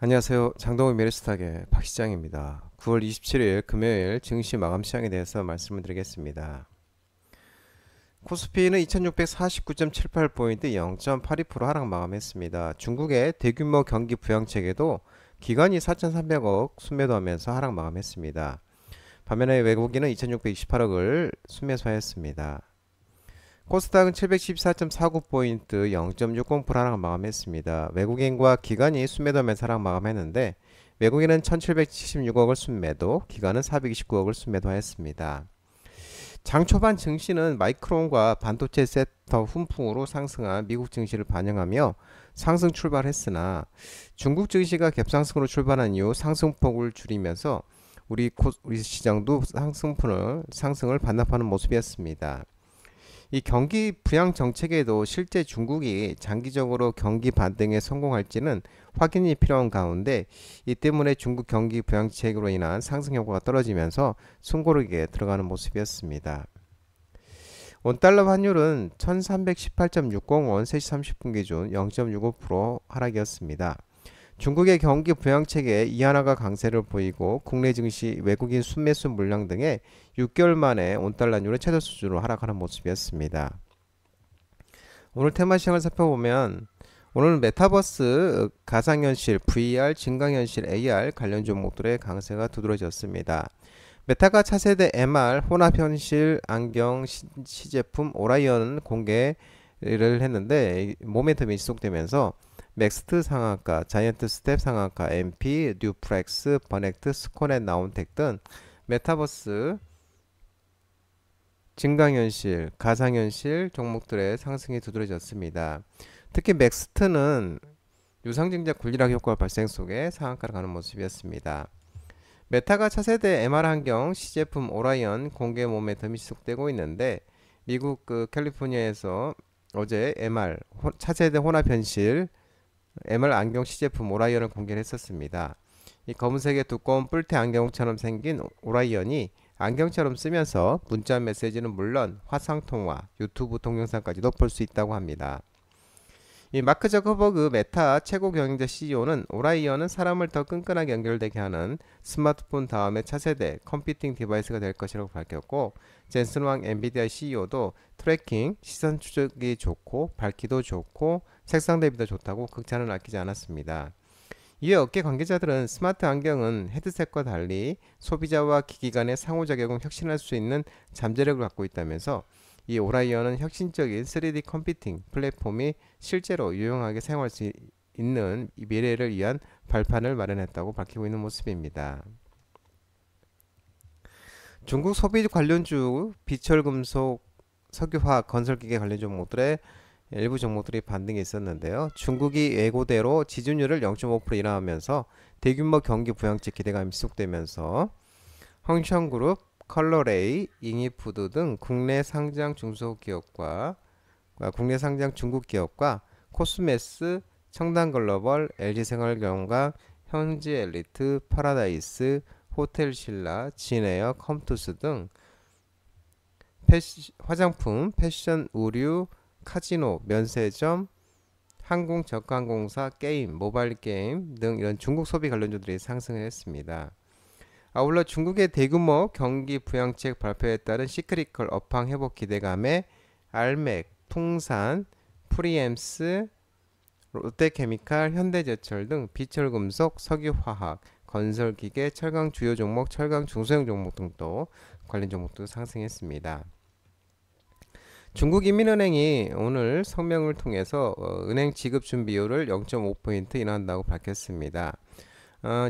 안녕하세요. 장동훈 메리스탁의 박시장입니다. 9월 27일 금요일 증시 마감 시장에 대해서 말씀을 드리겠습니다. 코스피는 2649.78포인트 0.82% 하락 마감했습니다. 중국의 대규모 경기 부양책에도 기관이 4,300억 순매도하면서 하락 마감했습니다. 반면에 외국인은 2,628억을 순매수하였습니다. 코스닥은 714.49포인트 0.60% 하락 마감했습니다. 외국인과 기관이 순매도하면서 하락 마감했는데 외국인은 1776억을 순매도, 기관은 429억을 순매도하였습니다. 장 초반 증시는 마이크론과 반도체 섹터 훈풍으로 상승한 미국 증시를 반영하며 상승 출발했으나 중국 증시가 갭상승으로 출발한 이후 상승폭을 줄이면서 우리 시장도 상승을 반납하는 모습이었습니다. 이 경기 부양 정책에도 실제 중국이 장기적으로 경기 반등에 성공할지는 확인이 필요한 가운데 이 때문에 중국 경기 부양책으로 인한 상승 효과가 떨어지면서 숨고르기에 들어가는 모습이었습니다. 원달러 환율은 1318.60원 3시 30분 기준 0.65% 하락이었습니다. 중국의 경기 부양책에 이하나가 강세를 보이고 국내 증시 외국인 순매수 물량 등의 6개월 만에 원달러율은 최저 수준으로 하락하는 모습이었습니다. 오늘 테마 시장을 살펴보면 오늘은 메타버스, 가상현실, VR, 증강현실, AR 관련 종목들의 강세가 두드러졌습니다. 메타가 차세대 MR, 혼합현실, 안경, 시제품 오라이언 공개를 했는데 모멘텀이 지속되면서 맥스트 상한가, 자이언트 스텝 상한가, MP, 뉴프렉스, 버넥트, 스코넷, 나온텍 등 메타버스, 증강현실, 가상현실 종목들의 상승이 두드러졌습니다. 특히 맥스트는 유상증자 군리락 효과 발생 속에 상한가를 가는 모습이었습니다. 메타가 차세대 MR 환경 시제품 오라이언 공개 모멘텀이 지속되고 있는데 미국 캘리포니아에서 어제 MR 차세대 혼합현실 MR 안경 시제품 오라이언을 공개를 했었습니다. 이 검은색의 두꺼운 뿔테 안경처럼 생긴 오라이언이 안경처럼 쓰면서 문자 메시지는 물론 화상통화, 유튜브 동영상까지도 볼 수 있다고 합니다. 이 마크 저커버그 메타 최고 경영자 CEO는 오라이언은 사람을 더 끈끈하게 연결되게 하는 스마트폰 다음의 차세대 컴퓨팅 디바이스가 될 것이라고 밝혔고, 젠슨 왕 엔비디아 CEO도 트래킹, 시선 추적이 좋고 밝기도 좋고 색상 대비도 좋다고 극찬을 아끼지 않았습니다. 이에 업계 관계자들은 스마트 안경은 헤드셋과 달리 소비자와 기기 간의 상호작용을 혁신할 수 있는 잠재력을 갖고 있다면서 이 오라이언은 혁신적인 3D 컴퓨팅 플랫폼이 실제로 유용하게 사용할 수 있는 미래를 위한 발판을 마련했다고 밝히고 있는 모습입니다. 중국 소비 관련주, 비철금속, 석유화학, 건설기계 관련 종목들의 일부 종목들이 반등이 있었는데요. 중국이 예고대로 지준율을 0.5% 인하하면서 대규모 경기 부양책 기대감이 지속되면서 황션그룹, 컬러레이, 잉이푸드 등 국내 상장 중소기업과 국내 상장 중국 기업과 코스메스, 청담글로벌, LG생활건강, 현지엘리트, 파라다이스, 호텔신라, 진에어, 컴투스 등 화장품, 패션, 의류, 카지노, 면세점, 항공적항공사, 게임, 모바일 게임 등 이런 중국 소비 관련주들이 상승을 했습니다. 아울러 중국의 대규모 경기 부양책 발표에 따른 시크리컬 업황 회복 기대감에 알맥, 풍산, 프리엠스, 롯데케미칼, 현대제철 등 비철금속, 석유화학, 건설기계, 철강 주요 종목, 철강 중소형 종목 등도 관련 종목도 상승했습니다. 중국인민은행이 오늘 성명을 통해서 은행 지급 준비율을 0.5포인트 인하한다고 밝혔습니다.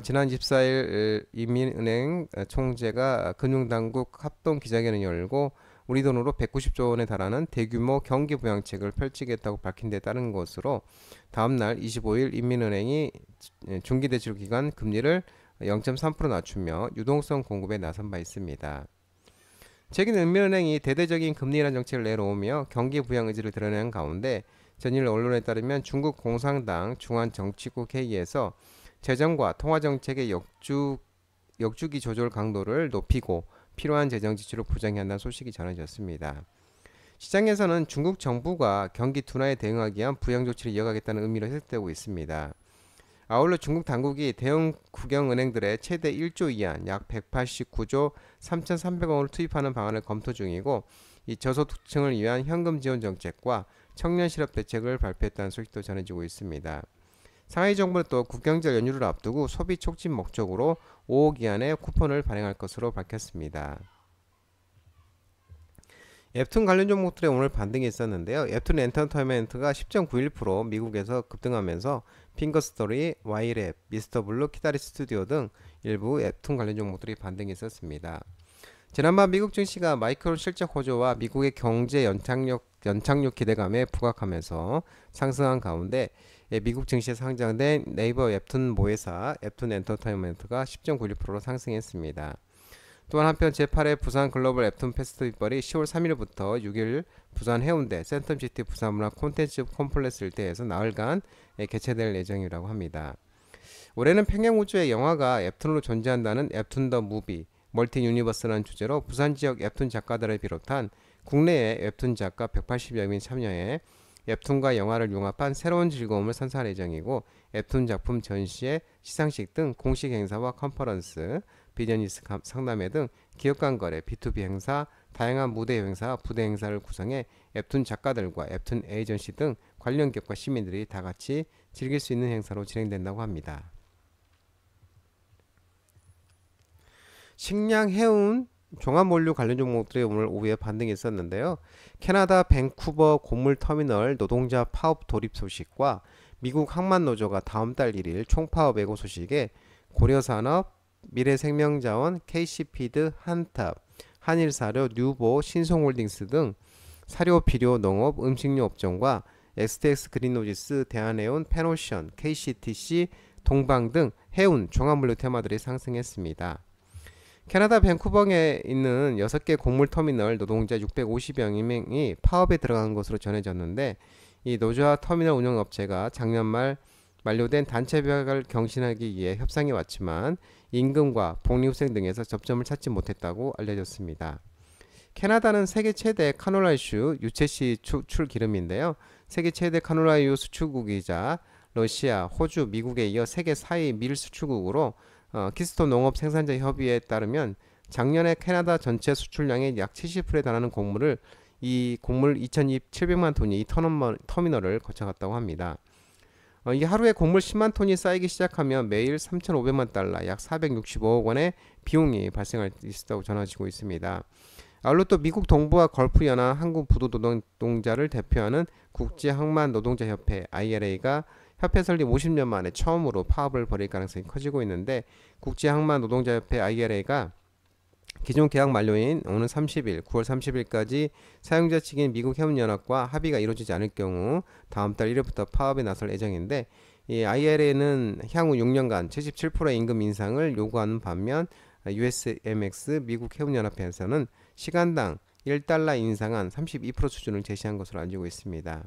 지난 14일 인민은행 총재가 금융당국 합동 기자회견을 열고 우리 돈으로 190조 원에 달하는 대규모 경기 부양책을 펼치겠다고 밝힌 데 따른 것으로 다음날 25일 인민은행이 중기대출기관 금리를 0.3% 낮추며 유동성 공급에 나선 바 있습니다. 최근 인민은행이 대대적인 금리 인하 정책을 내놓으며 경기 부양 의지를 드러내는 가운데 전일 언론에 따르면 중국 공산당 중앙정치국 회의에서 재정과 통화정책의 역주기 조절 강도를 높이고 필요한 재정 지출을 보장해야 한다는 소식이 전해졌습니다. 시장에서는 중국 정부가 경기 둔화에 대응하기 위한 부양 조치를 이어가겠다는 의미로 해석되고 있습니다. 아울러 중국 당국이 대형 국영은행들의 최대 1조 이안 약 189조 3,300억 원을 투입하는 방안을 검토 중이고, 이 저소득층을 위한 현금 지원 정책과 청년 실업 대책을 발표했다는 소식도 전해지고 있습니다. 상하이 정부는 또 국경절 연휴를 앞두고 소비 촉진 목적으로 5억 위안의 쿠폰을 발행할 것으로 밝혔습니다. 웹툰 관련 종목들에 오늘 반등이 있었는데요. 웹툰 엔터테인먼트가 10.91% 미국에서 급등하면서 핑거스토리, 와이랩, 미스터블루, 키다리 스튜디오 등 일부 웹툰 관련 종목들이 반등이 있었습니다. 지난밤 미국 증시가 마이크론 실적 호조와 미국의 경제 연착륙 기대감에 부각하면서 상승한 가운데, 미국 증시에 상장된 네이버 웹툰 모회사 웹툰 엔터테인먼트가 10.91%로 상승했습니다. 또한 한편 제8회 부산 글로벌 웹툰 페스티벌이 10월 3일부터 6일 부산 해운대 센텀시티 부산문화 콘텐츠 콤플렉스 일대에서 나흘간 개최될 예정이라고 합니다. 올해는 평양우주의 영화가 웹툰으로 존재한다는 웹툰 더 무비 멀티 유니버스라는 주제로 부산 지역 웹툰 작가들을 비롯한 국내의 웹툰 작가 180여 명이 참여해 웹툰과 영화를 융합한 새로운 즐거움을 선사할 예정이고, 웹툰 작품 전시회, 시상식 등 공식 행사와 컨퍼런스, 비즈니스 상담회 등 기업 간 거래, B2B 행사, 다양한 무대 행사, 부대 행사를 구성해 웹툰 작가들과 웹툰 에이전시 등 관련 기업과 시민들이 다 같이 즐길 수 있는 행사로 진행된다고 합니다. 식량, 해운, 종합원료 관련 종목들이 오늘 오후에 반등이 있었는데요. 캐나다 밴쿠버 곡물터미널 노동자 파업 돌입 소식과 미국 항만노조가 다음 달 1일 총파업 예고 소식에 고려산업, 미래생명자원, KC피드, 한탑, 한일사료, 뉴보, 신송홀딩스 등 사료, 비료, 농업, 음식료 업종과 STX 그린로지스, 대한해운, 페노션, KCTC, 동방 등 해운, 종합물류 테마들이 상승했습니다. 캐나다 밴쿠버에 있는 6개 곡물터미널 노동자 650여 명이 파업에 들어간 것으로 전해졌는데, 이 노조와 터미널 운영업체가 작년 말 만료된 단체벽을 경신하기 위해 협상해 왔지만 임금과 복리후생 등에서 접점을 찾지 못했다고 알려졌습니다. 캐나다는 세계 최대 카놀라유 유채씨 수출 기름인데요. 세계 최대 카놀라유 수출국이자 러시아, 호주, 미국에 이어 세계 4위 밀 수출국으로 키스톤 농업 생산자 협의회에 따르면 작년에 캐나다 전체 수출량의 약 70%에 달하는 이 곡물 2,700만 톤이 이 터미널을 거쳐갔다고 합니다. 이 하루에 곡물 10만 톤이 쌓이기 시작하면 매일 3,500만 달러, 약 465억 원의 비용이 발생할 수 있다고 전해지고 있습니다. 아울러 또 미국 동부와 걸프 연합 한국 부도 노동자를 대표하는 국제항만노동자협회 IRA가 협회 설립 50년 만에 처음으로 파업을 벌일 가능성이 커지고 있는데, 국제항만노동자협회 IRA가 기존 계약 만료인 오는 30일, 9월 30일까지 사용자 측인 미국 해운연합과 합의가 이루어지지 않을 경우 다음 달 1일부터 파업에 나설 예정인데, 이 IRA는 향후 6년간 77%의 임금 인상을 요구하는 반면 USMX 미국 해운연합회에서는 시간당 1달러 인상한 32% 수준을 제시한 것으로 알려지고 있습니다.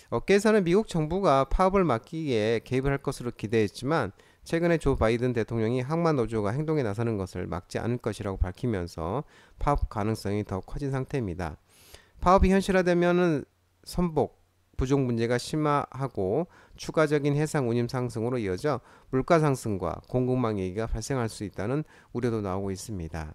업계에서는 미국 정부가 파업을 막기에 개입을 할 것으로 기대했지만, 최근에 조 바이든 대통령이 항만노조가 행동에 나서는 것을 막지 않을 것이라고 밝히면서 파업 가능성이 더 커진 상태입니다. 파업이 현실화되면 선복 부족 문제가 심화하고 추가적인 해상 운임 상승으로 이어져 물가 상승과 공급망 위기가 발생할 수 있다는 우려도 나오고 있습니다.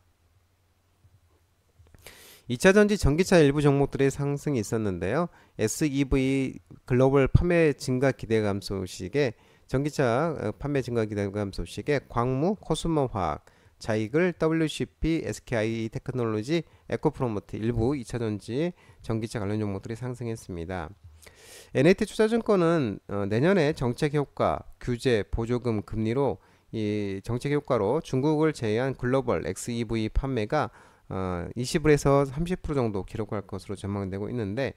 2차전지 전기차 일부 종목들의 상승이 있었는데요. SEV 글로벌 판매 증가 기대감 소식에 전기차 판매 증가 기대감 소식에 광무, 코스모화학, 자이글, WCP, SKI 테크놀로지, 에코프로모트 일부 2차전지 전기차 관련 종목들이 상승했습니다. NAT투자증권은 내년에 정책 효과, 규제, 보조금, 금리로 이 정책 효과로 중국을 제외한 글로벌 XEV 판매가 20에서 30% 정도 기록할 것으로 전망되고 있는데,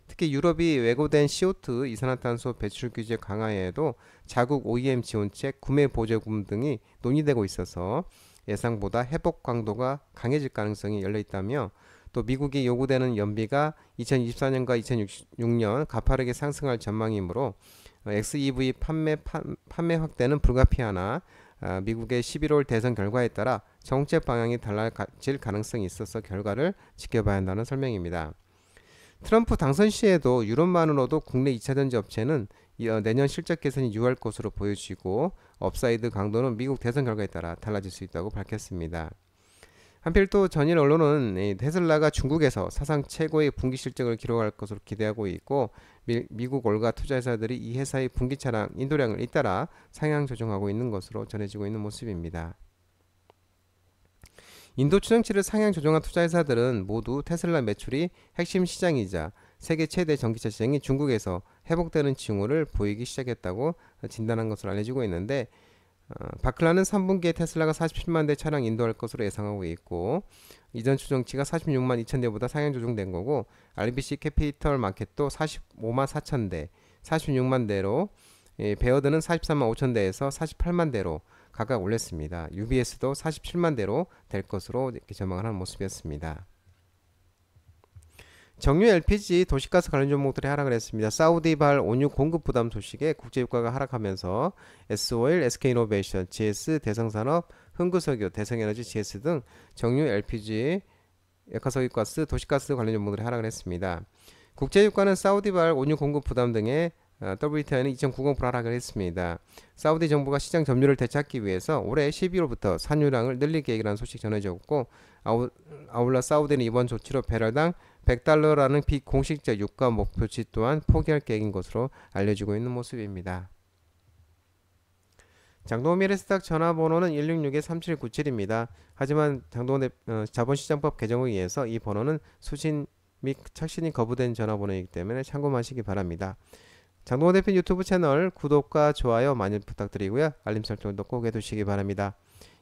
특히 유럽이 왜곡된 CO2 이산화탄소 배출 규제 강화에도 자국 OEM 지원책, 구매 보조금 등이 논의되고 있어서 예상보다 회복 강도가 강해질 가능성이 열려 있다며, 또 미국이 요구되는 연비가 2024년과 2026년 가파르게 상승할 전망이므로 XEV 판매 확대는 불가피하나 미국의 11월 대선 결과에 따라 정책 방향이 달라질 가능성이 있어서 결과를 지켜봐야 한다는 설명입니다. 트럼프 당선 시에도 유럽만으로도 국내 2차전지 업체는 내년 실적 개선이 유효할 것으로 보여지고 업사이드 강도는 미국 대선 결과에 따라 달라질 수 있다고 밝혔습니다. 한편 또 전일 언론은 테슬라가 중국에서 사상 최고의 분기 실적을 기록할 것으로 기대하고 있고 미국 올가 투자회사들이 이 회사의 분기 차량 인도량을 잇따라 상향 조정하고 있는 것으로 전해지고 있는 모습입니다. 인도 추정치를 상향 조정한 투자회사들은 모두 테슬라 매출이 핵심 시장이자 세계 최대 전기차 시장이 중국에서 회복되는 징후를 보이기 시작했다고 진단한 것으로 알려지고 있는데 바클라는 3분기에 테슬라가 47만 대 차량 인도할 것으로 예상하고 있고 이전 추정치가 46만 2천 대보다 상향 조정된 거고 RBC 캐피털 마켓도 45만 4천 대, 46만 대로 베어드는 43만 5천 대에서 48만 대로 각각 올렸습니다. UBS도 47만 대로 될 것으로 이렇게 전망을 하는 모습이었습니다. 정유 LPG 도시가스 관련 종목들이 하락을 했습니다. 사우디발 온유 공급 부담 소식에 국제유가가 하락하면서 S오일, SK이노베이션, GS, 대성산업, 흥구석유, 대성에너지, GS 등 정유 LPG, 액화석유가스, 도시가스 관련 종목들이 하락을 했습니다. 국제유가는 사우디발 온유 공급 부담 등의 WTI는 2.90% 하락을 했습니다. 사우디 정부가 시장 점유율을 되찾기 위해서 올해 12월부터 산유량을 늘릴 계획이라는 소식 전해졌고 아울러 사우디는 이번 조치로 배럴당 100달러라는 비공식적 유가 목표치 또한 포기할 계획인 것으로 알려지고 있는 모습입니다. 장동원 미래스탁 전화번호는 166-3797입니다. 하지만 장동원 자본시장법 개정에 의해서 이 번호는 수신 및 착신이 거부된 전화번호이기 때문에 참고하시기 바랍니다. 장동원 대표 유튜브 채널 구독과 좋아요 많이 부탁드리고요. 알림 설정도 꼭 해두시기 바랍니다.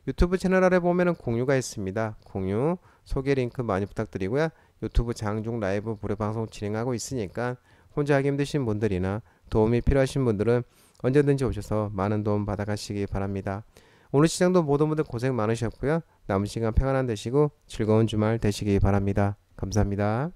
유튜브 채널 아래 보면은 공유가 있습니다. 공유, 소개 링크 많이 부탁드리고요. 유튜브 장중 라이브 무료 방송 진행하고 있으니까 혼자 하기 힘드신 분들이나 도움이 필요하신 분들은 언제든지 오셔서 많은 도움 받아가시기 바랍니다. 오늘 시장도 모든 분들 고생 많으셨고요. 남은 시간 평안한 되시고 즐거운 주말 되시기 바랍니다. 감사합니다.